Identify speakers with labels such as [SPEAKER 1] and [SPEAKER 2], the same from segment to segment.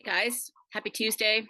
[SPEAKER 1] Guys, happy Tuesday.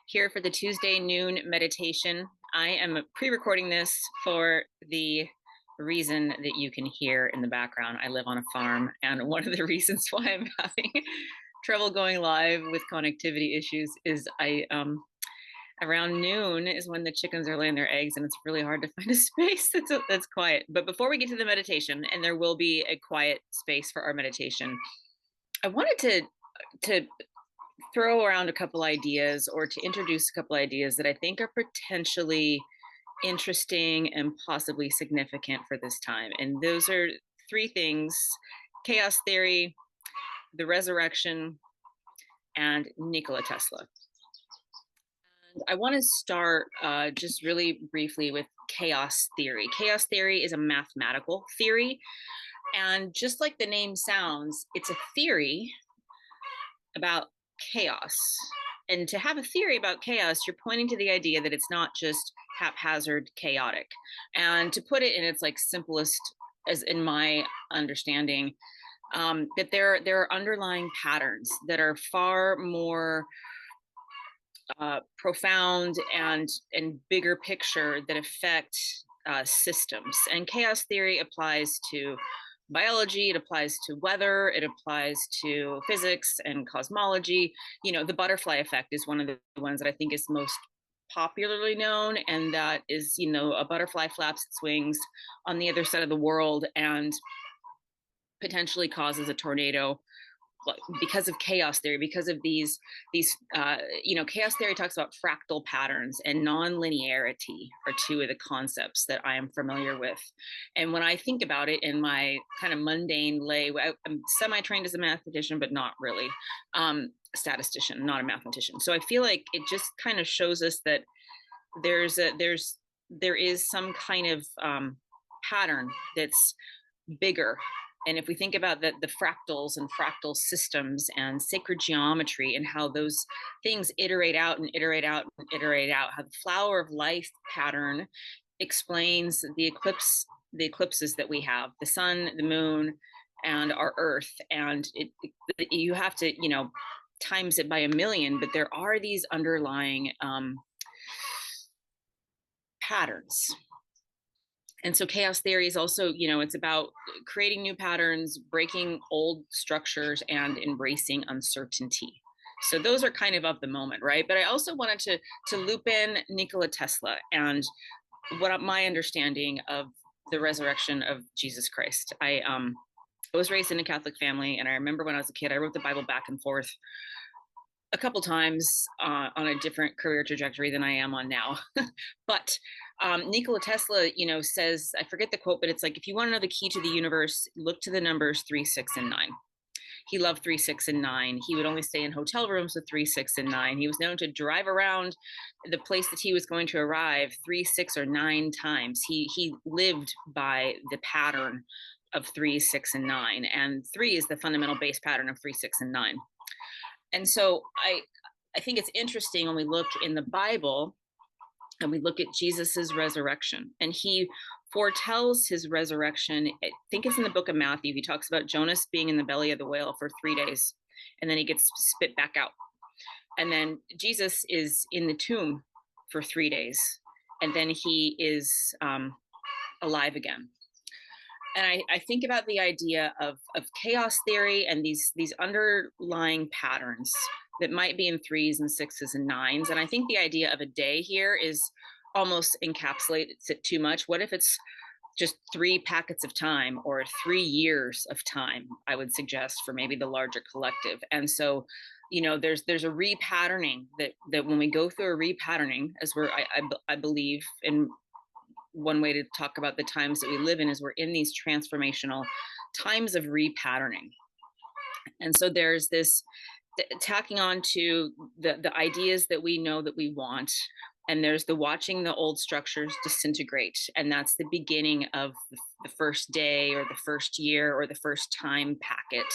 [SPEAKER 1] Here for the Tuesday noon meditation. I am pre-recording this for the reason that you can hear in the background. I live on a farm, and one of the reasons why I'm having trouble going live with connectivity issues is I around noon is when the chickens are laying their eggs, and it's really hard to find a space that's quiet. But before we get to the meditation, and there will be a quiet space for our meditation, I wanted to throw around a couple ideas or to introduce a couple ideas that I think are potentially interesting and possibly significant for this time. And those are three things: chaos theory, the resurrection, and Nikola Tesla. And I want to start just really briefly with chaos theory. Chaos theory is a mathematical theory. And just like the name sounds, it's a theory about chaos. And to have a theory about chaos, you're pointing to the idea that it's not just haphazard chaotic. And to put it in its like simplest, as in my understanding, that there are underlying patterns that are far more profound and bigger picture that affect systems. And chaos theory applies to biology, it applies to weather, it applies to physics and cosmology. You know, the butterfly effect is one of the ones that I think is most popularly known, and that is, you know, a butterfly flaps its wings on the other side of the world and potentially causes a tornado because of chaos theory, because of chaos theory talks about fractal patterns, and non-linearity are two of the concepts that I am familiar with. And when I think about it in my kind of mundane lay, I'm semi-trained as a mathematician, but not really statistician, not a mathematician. So I feel like it just kind of shows us that there is some kind of pattern that's bigger. And if we think about the fractals and fractal systems and sacred geometry and how those things iterate out and iterate out and iterate out, how the flower of life pattern explains the eclipses that we have, the sun, the moon, and our earth. And you have to, you know, times it by a million, but there are these underlying patterns. And so chaos theory is also, you know, it's about creating new patterns, breaking old structures, and embracing uncertainty. So those are kind of the moment, right? But I also wanted to loop in Nikola Tesla and what my understanding of the resurrection of Jesus Christ. I was raised in a Catholic family, and I remember when I was a kid, I wrote the Bible back and forth a couple times on a different career trajectory than I am on now. But Nikola Tesla, you know, says, I forget the quote, but it's like, if you want to know the key to the universe, look to the numbers 3, 6, and 9. He loved 3, 6, and 9. He would only stay in hotel rooms with 3, 6, and 9. He was known to drive around the place that he was going to arrive 3, 6, or 9 times. He lived by the pattern of 3, 6, and 9. And 3 is the fundamental base pattern of 3, 6, and 9. And so I think it's interesting when we look in the Bible and we look at Jesus's resurrection, and he foretells his resurrection. I think it's in the book of Matthew. He talks about Jonas being in the belly of the whale for 3 days, and then he gets spit back out. And then Jesus is in the tomb for 3 days, and then he is alive again. And I think about the idea of chaos theory and these underlying patterns that might be in 3s and 6s and 9s. And I think the idea of a day here is almost encapsulates it too much. What if it's just 3 packets of time or 3 years of time, I would suggest, for maybe the larger collective. And so, you know, there's a repatterning that when we go through a repatterning, as I believe in, one way to talk about the times that we live in is we're in these transformational times of repatterning. And so there's this tacking on to the ideas that we know that we want, and there's the watching the old structures disintegrate, and that's the beginning of the first day or the first year or the first time packet.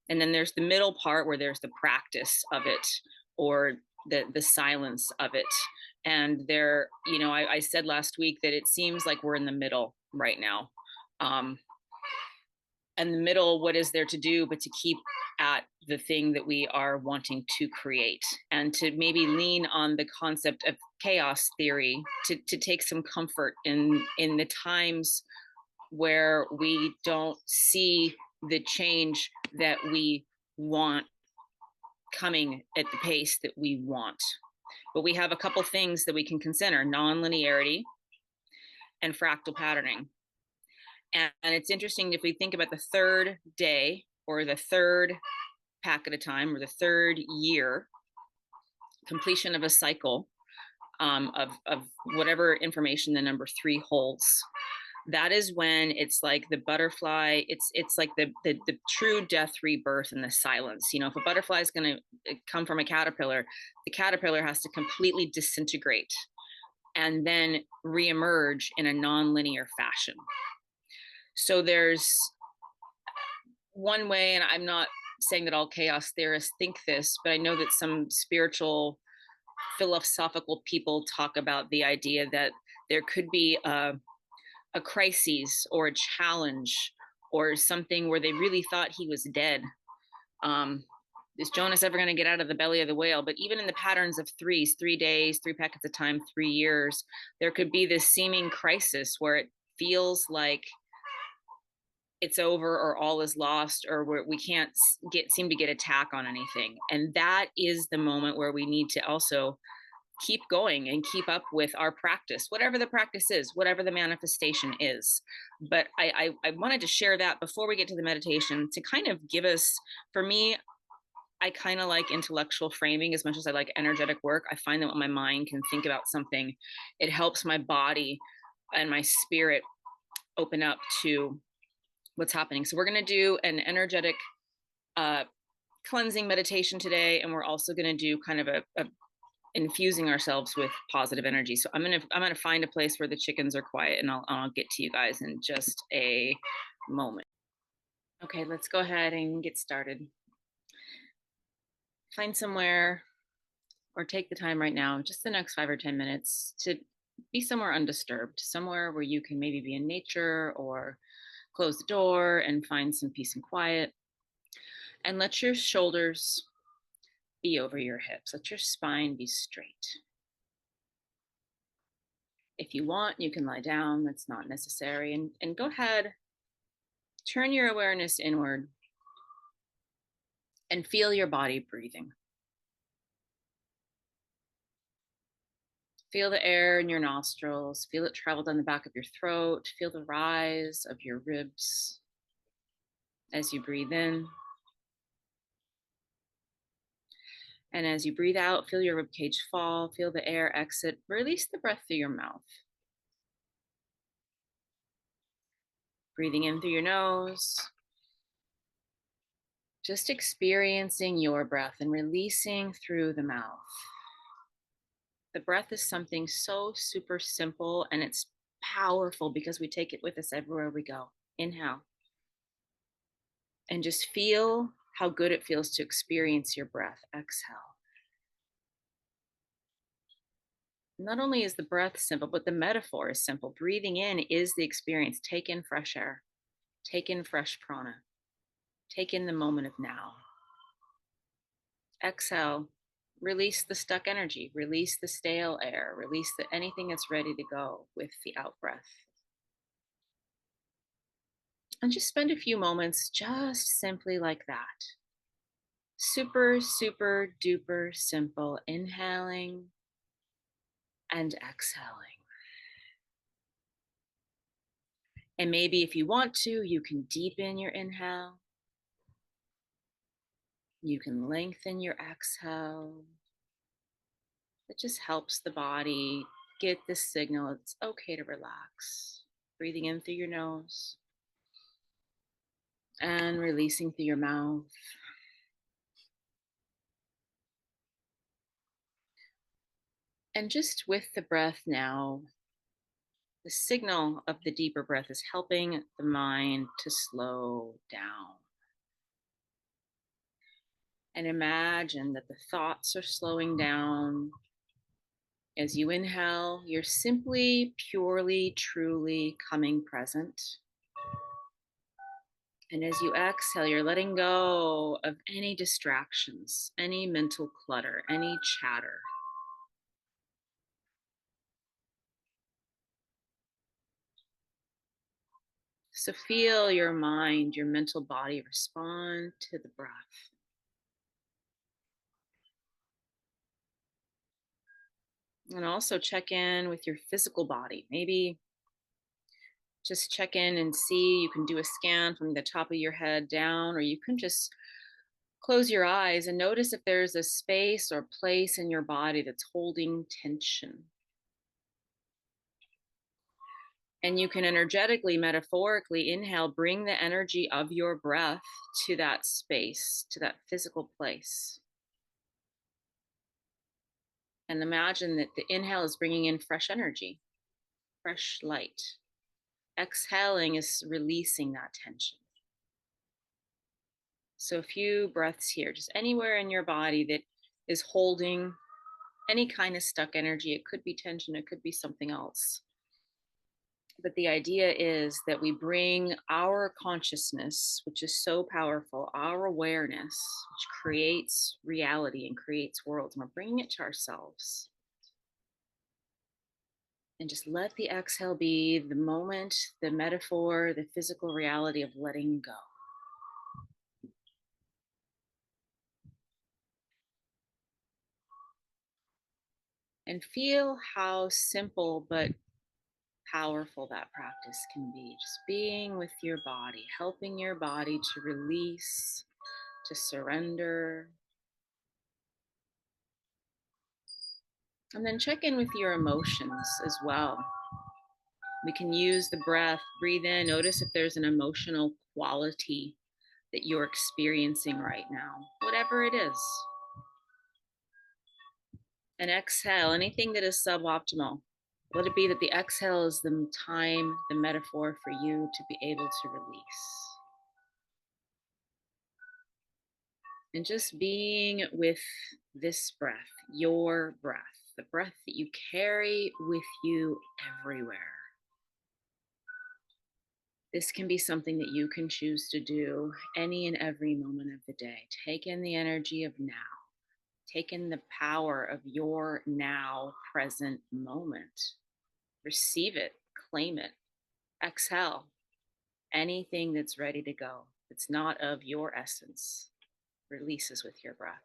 [SPEAKER 1] And then there's the middle part where there's the practice of it or the silence of it. And there, you know, I said last week that it seems like we're in the middle right now. and the middle, what is there to do but to keep at the thing that we are wanting to create, and to maybe lean on the concept of chaos theory to take some comfort in the times where we don't see the change that we want coming at the pace that we want. But we have a couple things that we can consider: non-linearity and fractal patterning. And it's interesting, if we think about the third day or the third pack at a time or the third year, completion of a cycle, of whatever information the number 3 holds, that is when it's like the butterfly, it's like the true death, rebirth, and the silence. If a butterfly is going to come from a caterpillar, the caterpillar has to completely disintegrate and then reemerge in a non-linear fashion. So there's one way, and I'm not saying that all chaos theorists think this, but I know that some spiritual, philosophical people talk about the idea that there could be a crisis or a challenge or something where they really thought he was dead. Is Jonas ever going to get out of the belly of the whale? But even in the patterns of 3s, 3 days, 3 packets of time, 3 years, there could be this seeming crisis where it feels like it's over or all is lost, or where we can't seem to get a tack on anything. And that is the moment where we need to also keep going and keep up with our practice, whatever the practice is, whatever the manifestation is. But I wanted to share that before we get to the meditation, to kind of give us, for me, I kind of like intellectual framing as much as I like energetic work. I find that when my mind can think about something, it helps my body and my spirit open up to what's happening. So we're going to do an energetic cleansing meditation today, and we're also going to do kind of a infusing ourselves with positive energy. So I'm gonna find a place where the chickens are quiet, and I'll get to you guys in just a moment. Okay, let's go ahead and get started. Find somewhere, or take the time right now, just the next 5 or 10 minutes, to be somewhere undisturbed, somewhere where you can maybe be in nature or close the door and find some peace and quiet. And let your shoulders be over your hips. Let your spine be straight. If you want, you can lie down. That's not necessary. And go ahead, turn your awareness inward and feel your body breathing. Feel the air in your nostrils. Feel it travel down the back of your throat. Feel the rise of your ribs as you breathe in. And as you breathe out, feel your ribcage fall. Feel the air exit. Release the breath through your mouth. Breathing in through your nose. Just experiencing your breath and releasing through the mouth. The breath is something so super simple, and it's powerful because we take it with us everywhere we go. Inhale. And just feel how good it feels to experience your breath. Exhale. Not only is the breath simple, but the metaphor is simple. Breathing in is the experience. Take in fresh air. Take in fresh prana. Take in the moment of now. Exhale. Release the stuck energy. Release the stale air. Release anything that's ready to go with the out breath. And just spend a few moments just simply like that. Super, super duper simple. Inhaling and exhaling. And maybe if you want to, you can deepen your inhale. You can lengthen your exhale. It just helps the body get the signal it's okay to relax. Breathing in through your nose and releasing through your mouth. And just with the breath now, the signal of the deeper breath is helping the mind to slow down. And imagine that the thoughts are slowing down. As you inhale, you're simply, purely, truly coming present. And as you exhale, you're letting go of any distractions, any mental clutter, any chatter. So feel your mind, your mental body respond to the breath. And also check in with your physical body. Maybe just check in and see. You can do a scan from the top of your head down, or you can just close your eyes and notice if there's a space or place in your body that's holding tension. And you can energetically, metaphorically inhale, bring the energy of your breath to that space, to that physical place. And imagine that the inhale is bringing in fresh energy, fresh light. Exhaling is releasing that tension. So a few breaths here, just anywhere in your body that is holding any kind of stuck energy. It could be tension, it could be something else. But the idea is that we bring our consciousness, which is so powerful, our awareness, which creates reality and creates worlds, and we're bringing it to ourselves. And just let the exhale be the moment, the metaphor, the physical reality of letting go. And feel how simple but powerful that practice can be. Just being with your body, helping your body to release, to surrender. And then check in with your emotions as well. We can use the breath, breathe in, notice if there's an emotional quality that you're experiencing right now, whatever it is. And exhale, anything that is suboptimal. Let it be that the exhale is the time, the metaphor for you to be able to release. And just being with this breath, your breath, the breath that you carry with you everywhere. This can be something that you can choose to do any and every moment of the day. Take in the energy of now. Take in the power of your now present moment. Receive it, claim it, exhale. Anything that's ready to go, that's not of your essence, releases with your breath.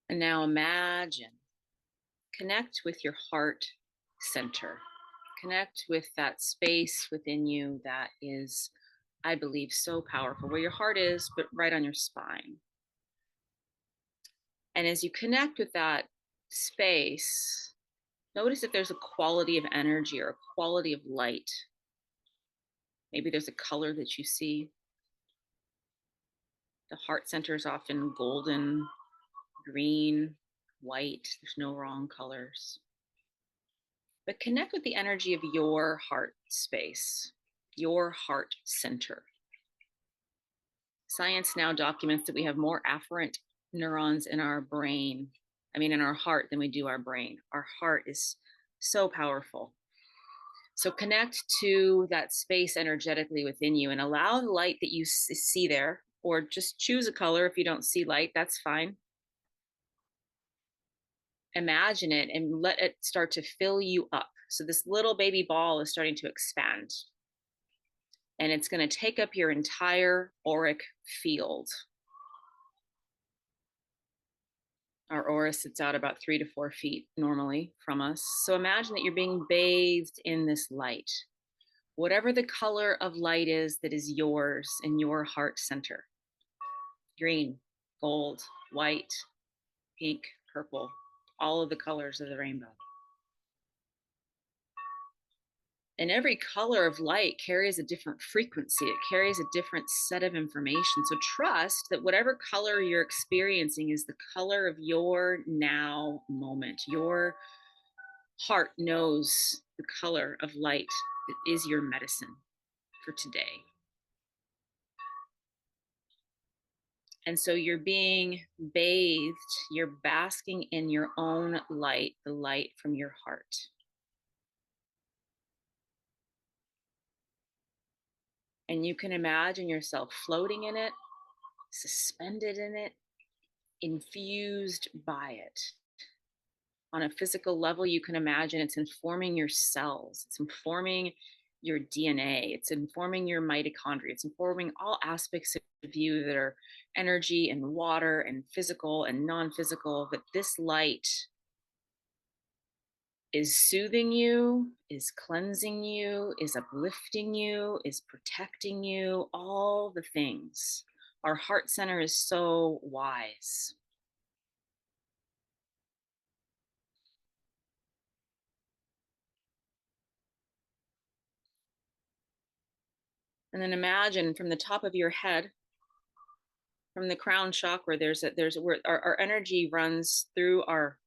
[SPEAKER 1] And now imagine, connect with your heart center. Connect with that space within you that is, I believe, so powerful, where your heart is, but right on your spine. And as you connect with that space, notice if there's a quality of energy or a quality of light. Maybe there's a color that you see. The heart center is often golden, green, white. There's no wrong colors. But connect with the energy of your heart space, your heart center. Science now documents that we have more afferent neurons in our brain, in our heart, than we do our brain. Our heart is so powerful. So connect to that space energetically within you and allow the light that you see there, or just choose a color if you don't see light, that's fine. Imagine it and let it start to fill you up. So this little baby ball is starting to expand. And it's going to take up your entire auric field. Our aura sits out about 3 to 4 feet normally from us. So imagine that you're being bathed in this light. Whatever the color of light is that is yours in your heart center. Green, gold, white, pink, purple, all of the colors of the rainbow. And every color of light carries a different frequency. It carries a different set of information. So trust that whatever color you're experiencing is the color of your now moment. Your heart knows the color of light that is your medicine for today. And so you're being bathed, you're basking in your own light, the light from your heart. And you can imagine yourself floating in it, suspended in it, infused by it. On a physical level, you can imagine it's informing your cells, it's informing your DNA, it's informing your mitochondria, it's informing all aspects of you that are energy and water and physical and non-physical, that this light is soothing you, is cleansing you, is uplifting you, is protecting you, all the things. Our heart center is so wise. And then imagine from the top of your head, from the crown chakra, there's where our energy runs through our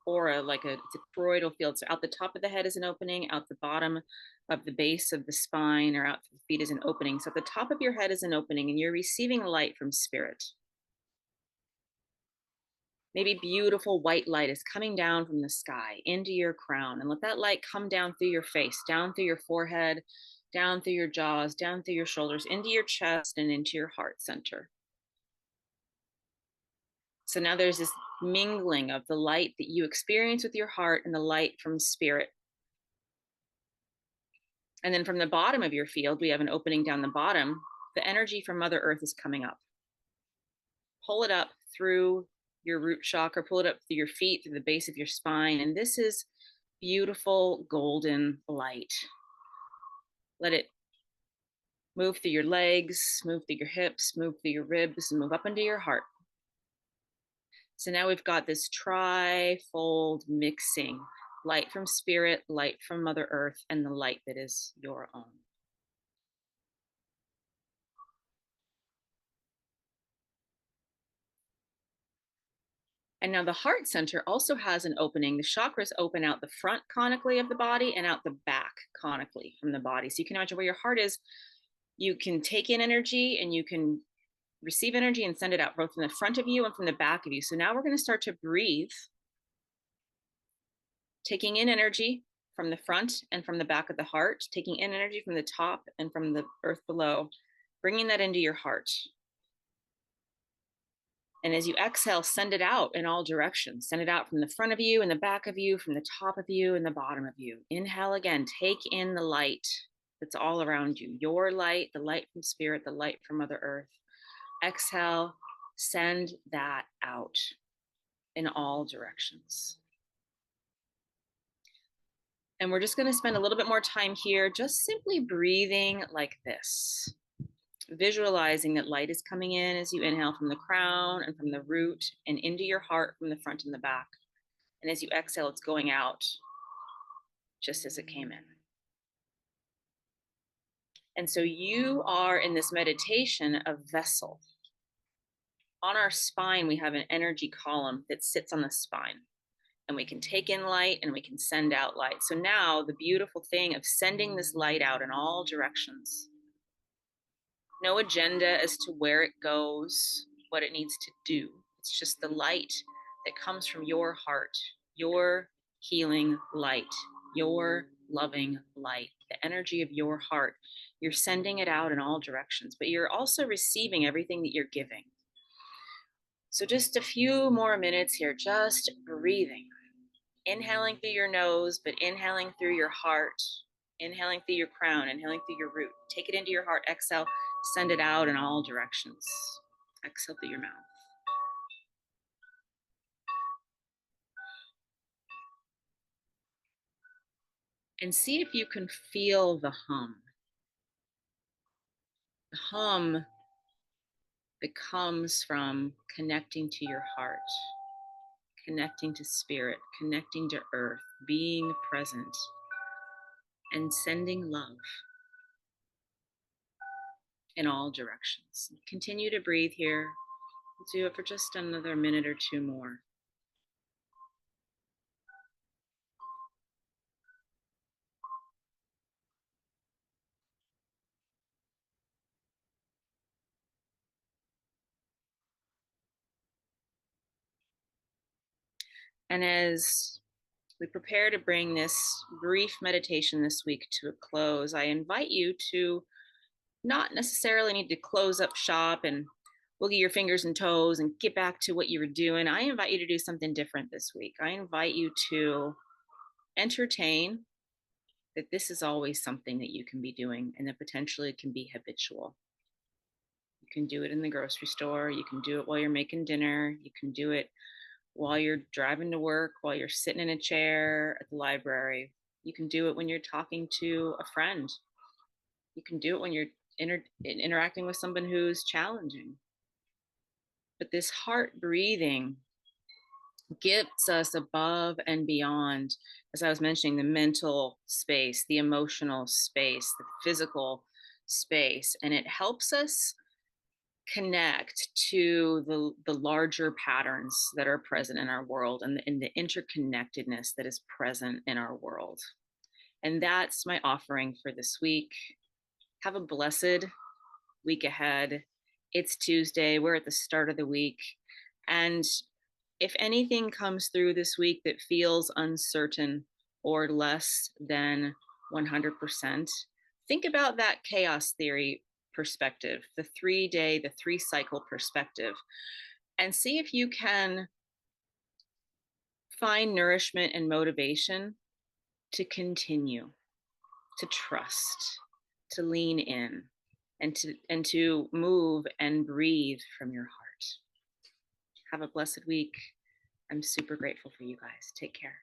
[SPEAKER 1] aura like it's a toroidal field. So out the top of the head is an opening, out the bottom of the base of the spine or out the feet is an opening. So at the top of your head is an opening, and you're receiving light from spirit. Maybe beautiful white light is coming down from the sky into your crown, and let that light come down through your face, down through your forehead, down through your jaws, down through your shoulders, into your chest, and into your heart center. So now there's this mingling of the light that you experience with your heart and the light from spirit. And then from the bottom of your field, we have an opening down the bottom. The energy from Mother Earth is coming up. Pull it up through your root chakra, pull it up through your feet, through the base of your spine. And this is beautiful golden light. Let it move through your legs, move through your hips, move through your ribs, and move up into your heart. So now we've got this tri-fold mixing: light from spirit, light from Mother Earth, and the light that is your own. And now the heart center also has an opening. The chakras open out the front conically of the body and out the back conically from the body. So you can imagine where your heart is. You can take in energy and you can receive energy and send it out both from the front of you and from the back of you. So now we're going to start to breathe, taking in energy from the front and from the back of the heart, taking in energy from the top and from the earth below, bringing that into your heart. And as you exhale, send it out in all directions. Send it out from the front of you and the back of you, from the top of you and the bottom of you. Inhale again, take in the light that's all around you. Your light, the light from spirit, the light from Mother Earth. Exhale, send that out in all directions. And we're just going to spend a little bit more time here, just simply breathing like this. Visualizing that light is coming in as you inhale from the crown and from the root and into your heart from the front and the back. And as you exhale, it's going out just as it came in. And so you are in this meditation a vessel. On our spine, we have an energy column that sits on the spine. And we can take in light and we can send out light. So now the beautiful thing of sending this light out in all directions. No agenda as to where it goes, what it needs to do. It's just the light that comes from your heart, your healing light, your loving light, the energy of your heart. You're sending it out in all directions, but you're also receiving everything that you're giving. So just a few more minutes here, just breathing. Inhaling through your nose, but inhaling through your heart, inhaling through your crown, inhaling through your root. Take it into your heart, exhale, send it out in all directions. Exhale through your mouth. And see if you can feel the hum. The hum that comes from connecting to your heart, connecting to spirit, connecting to earth, being present, and sending love in all directions. Continue to breathe here. We'll do it for just another minute or two more. And as we prepare to bring this brief meditation this week to a close, I invite you to not necessarily need to close up shop and look at your fingers and toes and get back to what you were doing. I invite you to do something different this week. I invite you to entertain that this is always something that you can be doing and that potentially it can be habitual. You can do it in the grocery store. You can do it while you're making dinner. You can do it while you're driving to work, while you're sitting in a chair at the library. You can do it when you're talking to a friend. You can do it when you're interacting with someone who's challenging. But this heart breathing gets us above and beyond, as I was mentioning, the mental space, the emotional space, the physical space, and it helps us connect to the larger patterns that are present in our world and the interconnectedness that is present in our world. And that's my offering for this week. Have a blessed week ahead. It's Tuesday. We're at the start of the week. And if anything comes through this week that feels uncertain or less than 100%, think about that chaos theory perspective, the 3-day, the 3-cycle perspective, and see if you can find nourishment and motivation to continue, to trust, to lean in, and to move and breathe from your heart. Have a blessed week. I'm super grateful for you guys. Take care.